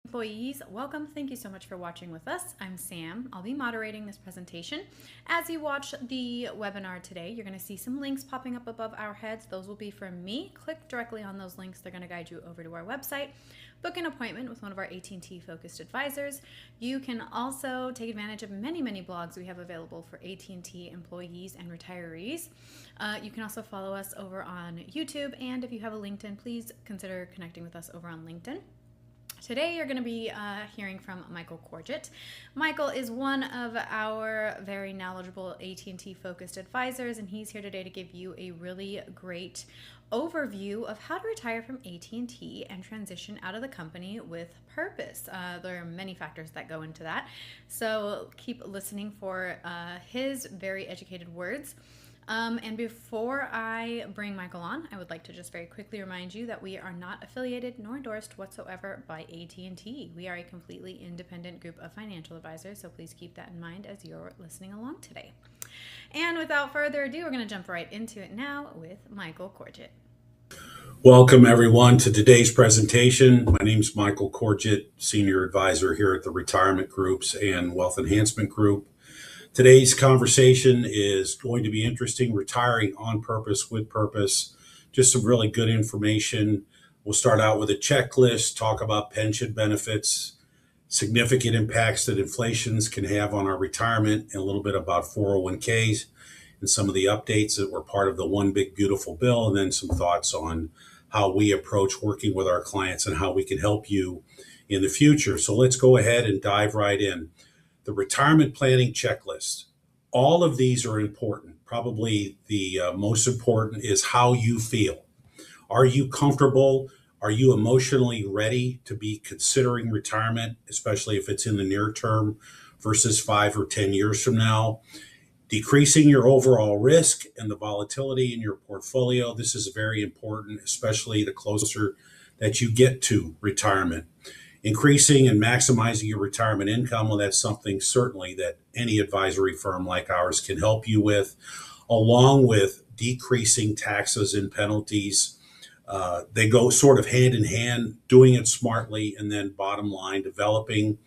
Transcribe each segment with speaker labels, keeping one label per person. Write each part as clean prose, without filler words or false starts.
Speaker 1: Employees, welcome. Thank you so much for watching with us. I'm Sam. I'll be moderating this presentation. As you watch the webinar today, you're going to see some links popping up above our heads. Those will be from me. Click directly on those links. They're going to guide you over to our website. Book an appointment with one of our AT&T focused advisors. You can also take advantage of many blogs we have available for AT&T employees and retirees. You can also follow us over on YouTube, and if you have a LinkedIn, please consider connecting with us over on LinkedIn. Today you're going to be hearing from Michael Corgett. Michael is one of our very knowledgeable AT&T focused advisors, and he's here today to give you a really great overview of how to retire from AT&T and transition out of the company with purpose. There are many factors that go into that, so keep listening for his very educated words. And before I bring Michael on, I would like to just very quickly remind you that we are not affiliated nor endorsed whatsoever by AT&T. We are a completely independent group of financial advisors, so please keep that in mind as you're listening along today. And without further ado, we're going to jump right into it now with Michael Corgett.
Speaker 2: Welcome everyone to today's presentation. My name is Michael Corgett, Senior Advisor here at the Retirement Groups and Wealth Enhancement Group. Today's conversation is going to be interesting, retiring on purpose, with purpose, just some really good information. We'll start out with a checklist, talk about pension benefits, significant impacts that inflations can have on our retirement, and a little bit about 401ks and some of the updates that were part of the One Big Beautiful Bill, and then some thoughts on how we approach working with our clients and how we can help you in the future. So let's go ahead and dive right in. The retirement planning checklist. All of these are important. Probably the most important is how you feel. Are you comfortable? Are you emotionally ready to be considering retirement, especially if it's in the near term versus 5 or 10 years from now? Decreasing your overall risk and the volatility in your portfolio. This is very important, especially the closer that you get to retirement. Increasing and maximizing your retirement income, well, that's something certainly that any advisory firm like ours can help you with, along with decreasing taxes and penalties. They go sort of hand in hand, doing it smartly, and then bottom line, developing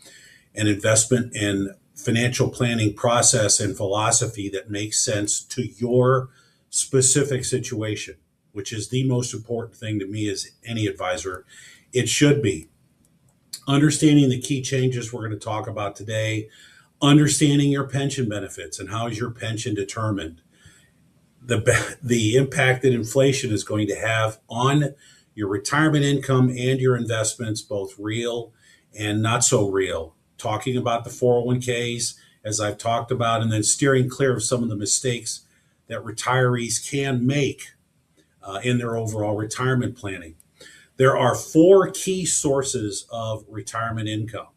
Speaker 2: an investment and financial planning process and philosophy that makes sense to your specific situation, which is the most important thing to me as any advisor. It should be. Understanding the key changes we're going to talk about today, understanding your pension benefits and how is your pension determined, the impact that inflation is going to have on your retirement income and your investments, both real and not so real, talking about the 401ks, as I've talked about, and then steering clear of some of the mistakes that retirees can make in their overall retirement planning. There are 4 key sources of retirement income,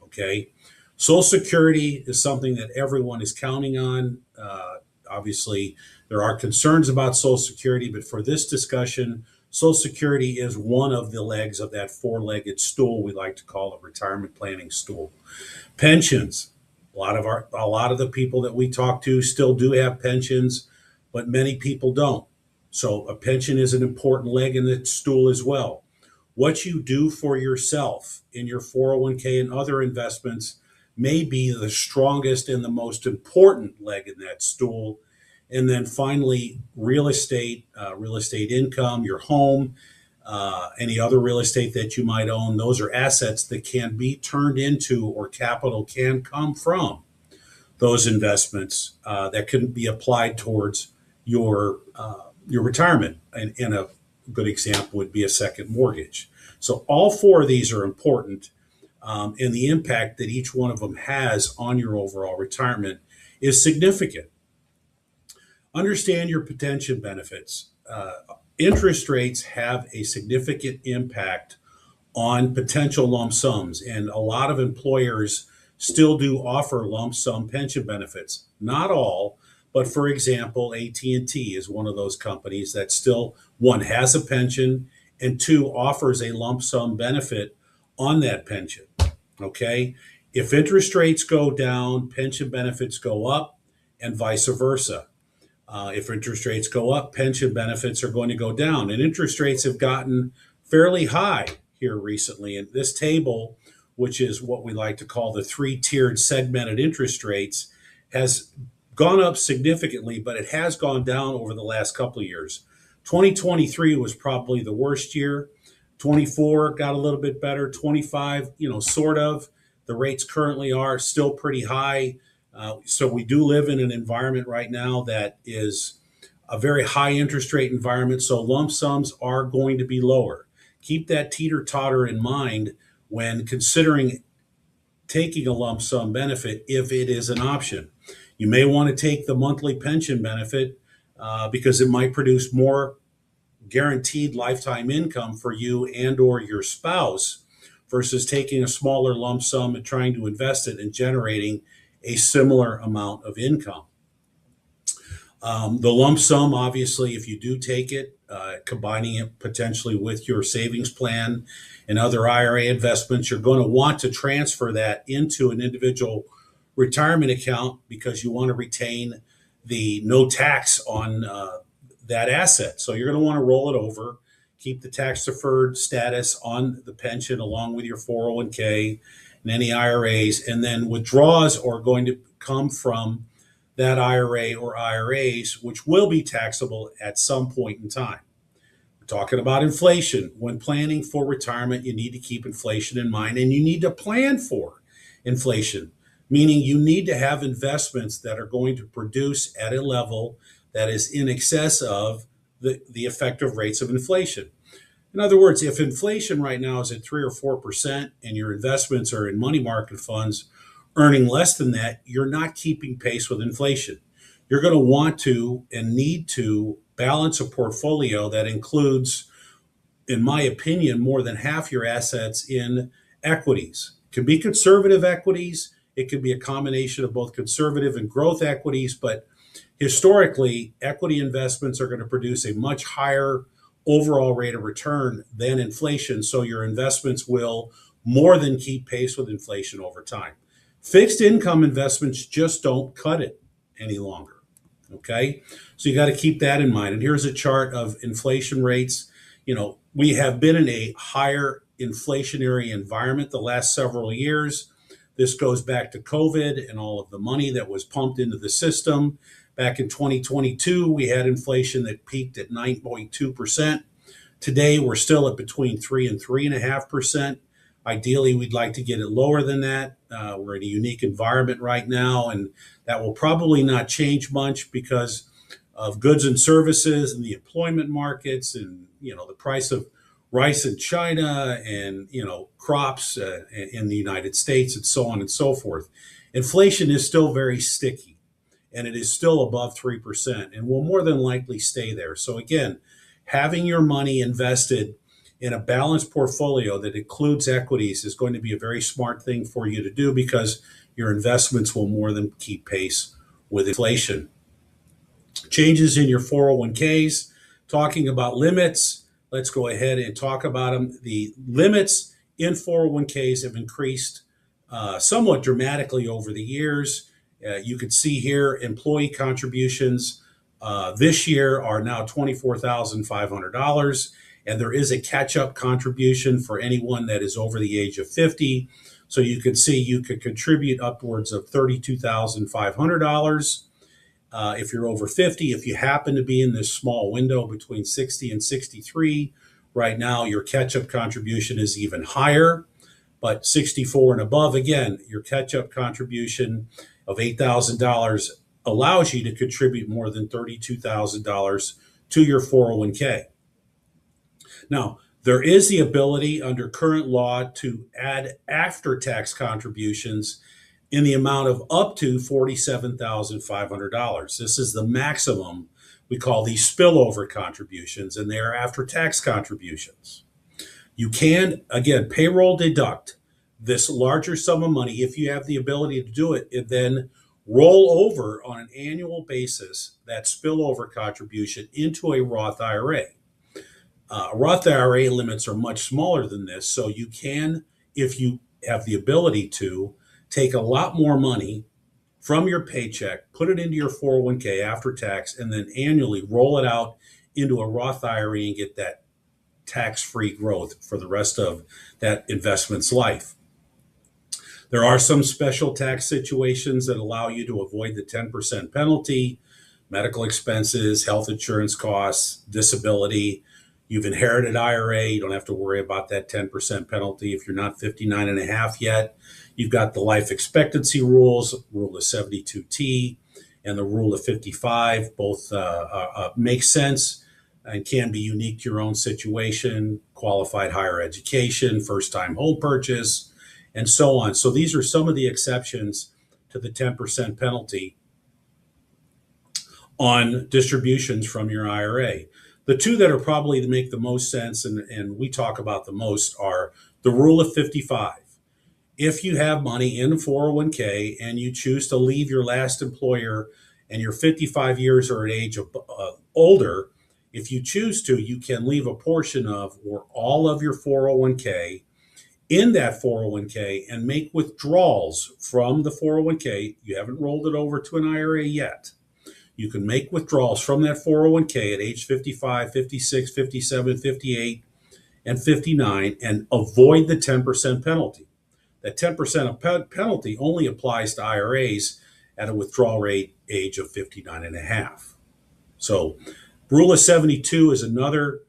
Speaker 2: okay? Social Security is something that everyone is counting on. Obviously, there are concerns about Social Security, but for this discussion, Social Security is one of the legs of that 4-legged stool. We like to call it retirement planning stool. Pensions. A lot of the people that we talk to still do have pensions, but many people don't. So a pension is an important leg in the stool as well. What you do for yourself in your 401k and other investments may be the strongest and the most important leg in that stool. And then finally, real estate income, your home, any other real estate that you might own. Those are assets that can be turned into, or capital can come from those investments that can be applied towards your retirement. And a good example would be a second mortgage. So all 4 of these are important, and the impact that each one of them has on your overall retirement is significant. Understand your pension benefits. Interest rates have a significant impact on potential lump sums, and a lot of employers still do offer lump sum pension benefits. Not all, but for example, AT&T is one of those companies that still, 1, has a pension, and 2, offers a lump sum benefit on that pension, okay? If interest rates go down, pension benefits go up, and vice versa. If interest rates go up, pension benefits are going to go down. And interest rates have gotten fairly high here recently. And this table which is what we like to call the three-tiered segmented interest rates, has gone up significantly, but it has gone down over the last couple of years. 2023 was probably the worst year. 24 got a little bit better. 25, sort of. The rates currently are still pretty high. So we do live in an environment right now that is a very high interest rate environment. So lump sums are going to be lower. Keep that teeter-totter in mind when considering taking a lump sum benefit if it is an option. You may want to take the monthly pension benefit because it might produce more guaranteed lifetime income for you and or your spouse versus taking a smaller lump sum and trying to invest it and generating a similar amount of income. The lump sum, obviously, if you do take it, combining it potentially with your savings plan and other IRA investments, you're going to want to transfer that into an individual retirement account because you want to retain the no tax on that asset. So you're going to want to roll it over, keep the tax deferred status on the pension along with your 401k and any IRAs, and then withdrawals are going to come from that IRA or IRAs, which will be taxable at some point in time. We're talking about inflation. When planning for retirement, you need to keep inflation in mind, and you need to plan for inflation, meaning you need to have investments that are going to produce at a level that is in excess of the effective rates of inflation. In other words, if inflation right now is at 3 or 4% and your investments are in money market funds earning less than that, you're not keeping pace with inflation. You're going to want to and need to balance a portfolio that includes, in my opinion, more than half your assets in equities. It can be conservative equities. It can be a combination of both conservative and growth equities, but historically, equity investments are going to produce a much higher overall rate of return than inflation, so your investments will more than keep pace with inflation over time. Fixed income investments just don't cut it any longer, okay? So you got to keep that in mind. And here's a chart of inflation rates. We have been in a higher inflationary environment the last several years. This goes back to COVID and all of the money that was pumped into the system. Back in 2022, we had inflation that peaked at 9.2%. Today, we're still at between 3 and 3.5%. Ideally, we'd like to get it lower than that. We're in a unique environment right now, and that will probably not change much because of goods and services and the employment markets and, the price of rice in China and, crops in the United States and so on and so forth. Inflation is still very sticky, and it is still above 3% and will more than likely stay there. So again, having your money invested in a balanced portfolio that includes equities is going to be a very smart thing for you to do because your investments will more than keep pace with inflation. Changes in your 401ks, talking about limits. Let's go ahead and talk about them. The limits in 401ks have increased somewhat dramatically over the years. You can see here employee contributions this year are now $24,500. And there is a catch-up contribution for anyone that is over the age of 50. So you can see you could contribute upwards of $32,500 if you're over 50. If you happen to be in this small window between 60 and 63, right now your catch-up contribution is even higher. But 64 and above, again, your catch-up contribution of $8,000 allows you to contribute more than $32,000 to your 401k. Now, there is the ability under current law to add after-tax contributions in the amount of up to $47,500. This is the maximum. We call these spillover contributions, and they are after-tax contributions. You can, again, payroll deduct this larger sum of money if you have the ability to do it, and then roll over on an annual basis that spillover contribution into a Roth IRA. Roth IRA limits are much smaller than this, so you can, if you have the ability to, take a lot more money from your paycheck, put it into your 401k after tax, and then annually roll it out into a Roth IRA and get that tax-free growth for the rest of that investment's life. There are some special tax situations that allow you to avoid the 10% penalty: medical expenses, health insurance costs, disability. You've inherited IRA, you don't have to worry about that 10% penalty if you're not 59 and a half yet. You've got the life expectancy rules, rule of 72T and the rule of 55. Both make sense and can be unique to your own situation: qualified higher education, first-time home purchase, and so on. So these are some of the exceptions to the 10% penalty on distributions from your IRA. The two that are probably to make the most sense and we talk about the most are the rule of 55. If you have money in 401k and you choose to leave your last employer and you're 55 years or an age of, older, if you choose to, you can leave a portion of or all of your 401k in that 401k and make withdrawals from the 401k. You haven't rolled it over to an IRA yet. You can make withdrawals from that 401k at age 55, 56, 57, 58, and 59 and avoid the 10% penalty. That 10% penalty only applies to IRAs at a withdrawal rate age of 59 and a half. So rule of 72 is another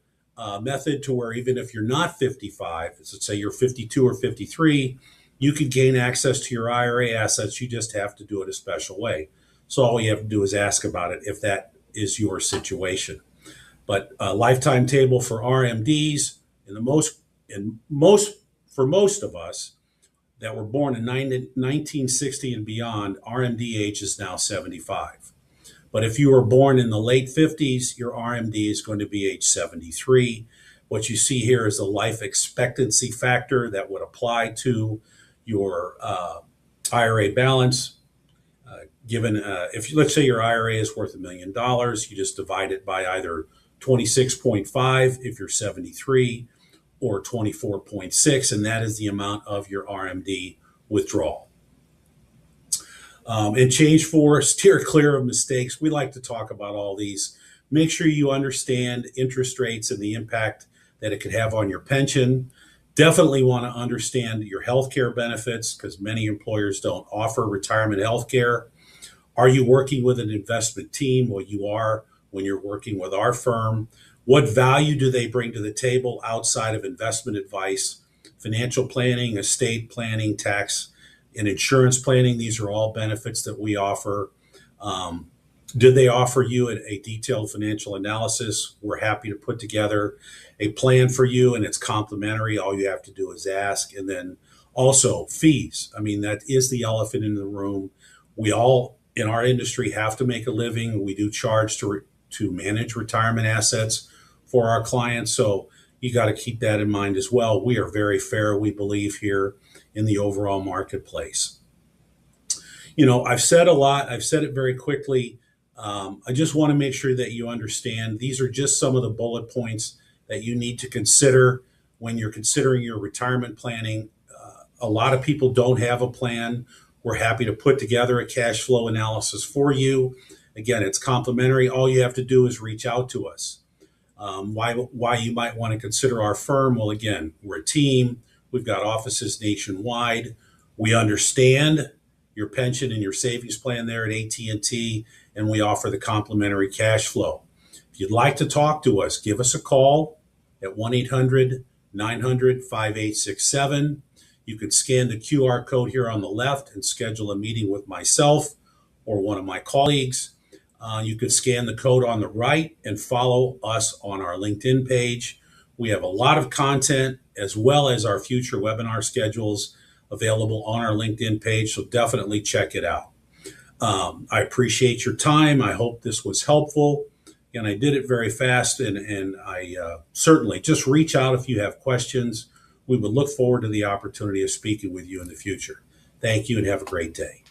Speaker 2: method to where even if you're not 55, let's say you're 52 or 53, you can gain access to your IRA assets. You just have to do it a special way. So all you have to do is ask about it if that is your situation. But a lifetime table for RMDs, for most of us that were born in 1960 and beyond, RMD age is now 75. But if you were born in the late 50s, your RMD is going to be age 73. What you see here is the life expectancy factor that would apply to your IRA balance. Given if let's say your IRA is worth $1 million, you just divide it by either 26.5 if you're 73 or 24.6, and that is the amount of your RMD withdrawal. And change for steer clear of mistakes. We like to talk about all these. Make sure you understand interest rates and the impact that it could have on your pension. Definitely want to understand your healthcare benefits because many employers don't offer retirement healthcare. Are you working with an investment team? Well, you are when you're working with our firm. What value do they bring to the table outside of investment advice, financial planning, estate planning, tax, and insurance planning? These are all benefits that we offer. Do they offer you a detailed financial analysis? We're happy to put together a plan for you, and it's complimentary. All you have to do is ask. And then also fees. I mean, that is the elephant in the room. We all in our industry have to make a living. We do charge to manage retirement assets for our clients. So you got to keep that in mind as well. We are very fair, we believe, here in the overall marketplace. You know, I've said a lot. I've said it very quickly. I just want to make sure that you understand these are just some of the bullet points that you need to consider when you're considering your retirement planning. A lot of people don't have a plan. We're happy to put together a cash flow analysis for you. Again, it's complimentary. All you have to do is reach out to us. Why you might want to consider our firm? Well, again, we're a team. We've got offices nationwide. We understand your pension and your savings plan there at AT&T, and we offer the complimentary cash flow. If you'd like to talk to us, give us a call at 1-800-900-5867. You can scan the QR code here on the left and schedule a meeting with myself or one of my colleagues. You can scan the code on the right and follow us on our LinkedIn page. We have a lot of content as well as our future webinar schedules available on our LinkedIn page, so definitely check it out. I appreciate your time. I hope this was helpful. And I did it very fast, and I certainly just reach out if you have questions. We would look forward to the opportunity of speaking with you in the future. Thank you and have a great day.